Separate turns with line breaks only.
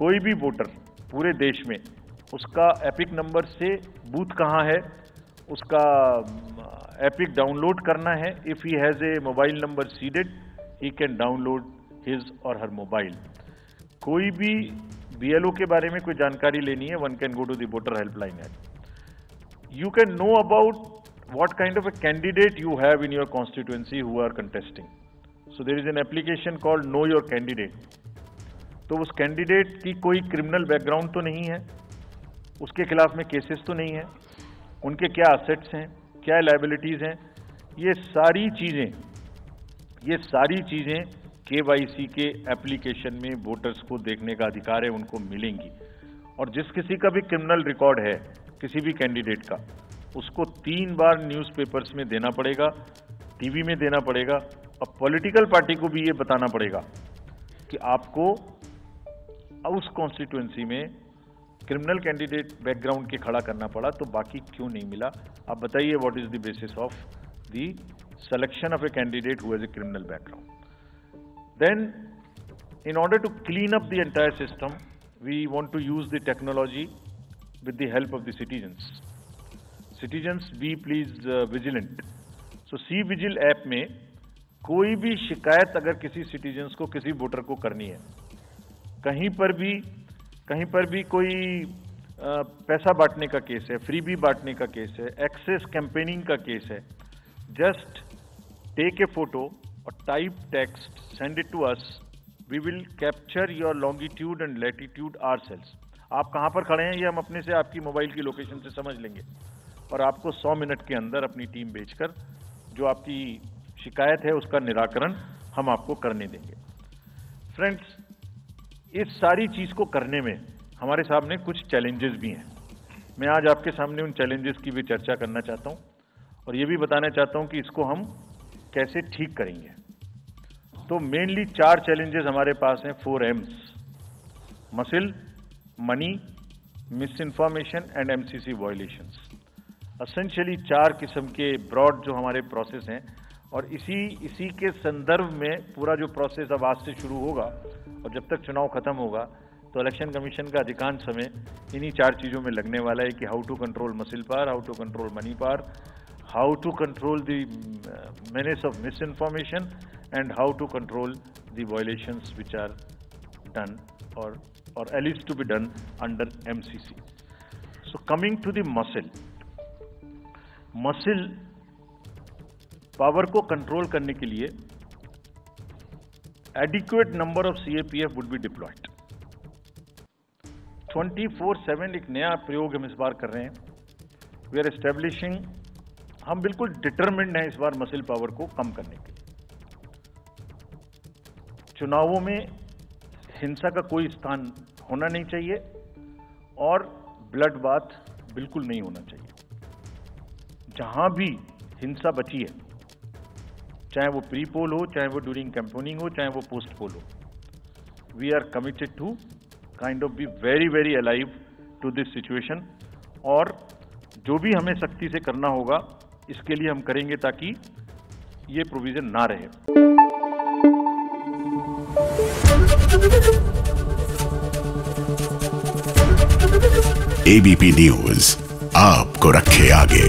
कोई भी वोटर पूरे देश में उसका एपिक नंबर से बूथ कहाँ है, उसका एपिक डाउनलोड करना है. If he has a mobile number seeded, he can download his और हर मोबाइल. कोई भी बीएलओ के बारे में कोई जानकारी लेनी है, one can go to the voter helpline app. You can know about what kind of a candidate you have in your constituency who are contesting. So there is an application called Know Your Candidate. तो उस candidate की कोई criminal background तो नहीं है, उसके खिलाफ में केसेस तो नहीं है, उनके क्या असेट्स हैं, क्या लायबिलिटीज हैं, ये सारी चीजें केवाईसी के एप्लीकेशन में वोटर्स को देखने का अधिकार है, उनको मिलेंगी. और जिस किसी का भी क्रिमिनल रिकॉर्ड है किसी भी कैंडिडेट का, उसको 3 बार न्यूज़पेपर्स में देना पड़ेगा, टीवी में देना पड़ेगा, और पॉलिटिकल पार्टी को भी ये बताना पड़ेगा कि आपको उस कॉन्स्टिट्यूएंसी में क्रिमिनल कैंडिडेट बैकग्राउंड के खड़ा करना पड़ा, तो बाकी क्यों नहीं मिला. आप बताइए, what is the basis of the selection of a candidate who has a criminal background. Then in order to clean up the entire system, we want to use the technology with the help of the citizens. Citizens, be please vigilant. So C-Vigil app में कोई भी शिकायत अगर किसी citizens को, किसी voter को करनी है, कहीं पर भी कोई पैसा बांटने का केस है, फ्रीबी बांटने का केस है, एक्सेस कैंपेनिंग का केस है, जस्ट टेक ए फोटो और type text, send it to us. We will capture your longitude and latitude ourselves. आप कहाँ पर खड़े हैं ये हम अपने से आपकी मोबाइल की लोकेशन से समझ लेंगे, और आपको 100 मिनट के अंदर अपनी टीम भेजकर जो आपकी शिकायत है उसका निराकरण हम आपको करने देंगे. फ्रेंड्स, इस सारी चीज़ को करने में हमारे सामने कुछ चैलेंजेस भी हैं. मैं आज आपके सामने उन चैलेंजेस की भी चर्चा करना चाहता हूँ, और ये भी बताना चाहता हूँ कि इसको हम कैसे ठीक करेंगे. तो मेनली 4 चैलेंजेस हमारे पास हैं, 4 M's: muscle, money, miss information and MCC violations. Essentially 4 किस्म के ब्रॉड जो हमारे प्रोसेस हैं, और इसी के संदर्भ में पूरा जो प्रोसेस अब आज से शुरू होगा और जब तक चुनाव खत्म होगा, तो इलेक्शन कमीशन का अधिकांश समय इन्हीं 4 चीज़ों में लगने वाला है कि how to control muscle power, how to control money power, how to control the menace of misinformation, and how to control the violations which are done or alleged to be done under MCC. So coming to the muscle power को control करने के लिए adequate number of CAPF would be deployed. 24/7 एक नया प्रयोग हम इस बार कर रहे हैं. We are establishing, हम बिल्कुल डिटरमिन्ड हैं इस बार मसिल पावर को कम करने के लिए. चुनावों में हिंसा का कोई स्थान होना नहीं चाहिए, और ब्लड बाथ बिल्कुल नहीं होना चाहिए. जहां भी हिंसा बची है, चाहे वो प्री पोल हो, चाहे वो ड्यूरिंग कैंपेनिंग हो, चाहे वो पोस्ट पोल हो, we are committed to kind of be very very alive to this situation. और जो भी हमें सख्ती से करना होगा इसके लिए हम करेंगे, ताकि ये प्रोविजन ना रहे.
एबीपी न्यूज आपको रखे आगे.